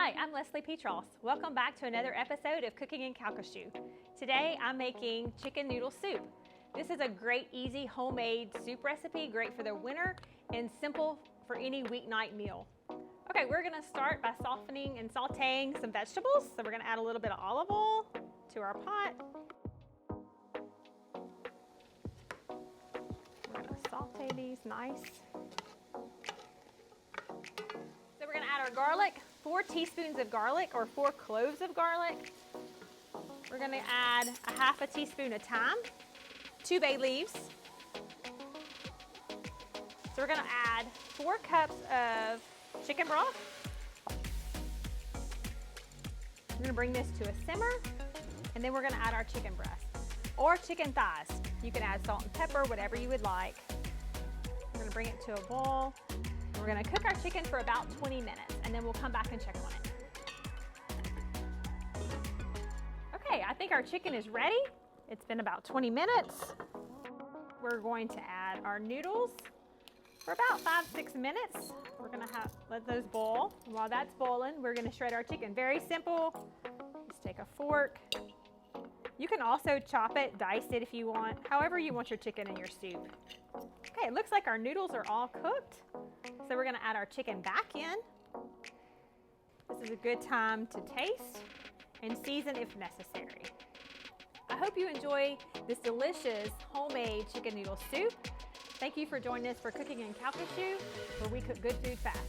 Hi, I'm Leslie Petros. Welcome back to another episode of Cooking in Calcasieu. Today I'm making chicken noodle soup. This is a great, easy, homemade soup recipe, great for the winter and simple for any weeknight meal. Okay, we're gonna start by softening and sauteing some vegetables. So we're gonna add a little bit of olive oil to our pot. We're gonna saute these nice. So we're gonna add our garlic, 4 teaspoons of garlic or 4 cloves of garlic. We're gonna add a half a teaspoon of thyme, 2 bay leaves. So we're gonna add 4 cups of chicken broth. We're gonna bring this to a simmer, and then we're gonna add our chicken breast or chicken thighs. You can add salt and pepper, whatever you would like. We're gonna bring it to a boil. We're gonna cook our chicken for about 20 minutes, and then we'll come back and check on it. Okay, I think our chicken is ready. It's been about 20 minutes. We're going to add our noodles for about 5-6 minutes. We're gonna let those boil. And while that's boiling, we're gonna shred our chicken. Very simple. Just take a fork. You can also chop it, dice it if you want, however you want your chicken in your soup. Okay, it looks like our noodles are all cooked. So we're gonna add our chicken back in. This is a good time to taste and season if necessary. I hope you enjoy this delicious homemade chicken noodle soup. Thank you for joining us for Cooking in Calcasieu, where we cook good food fast.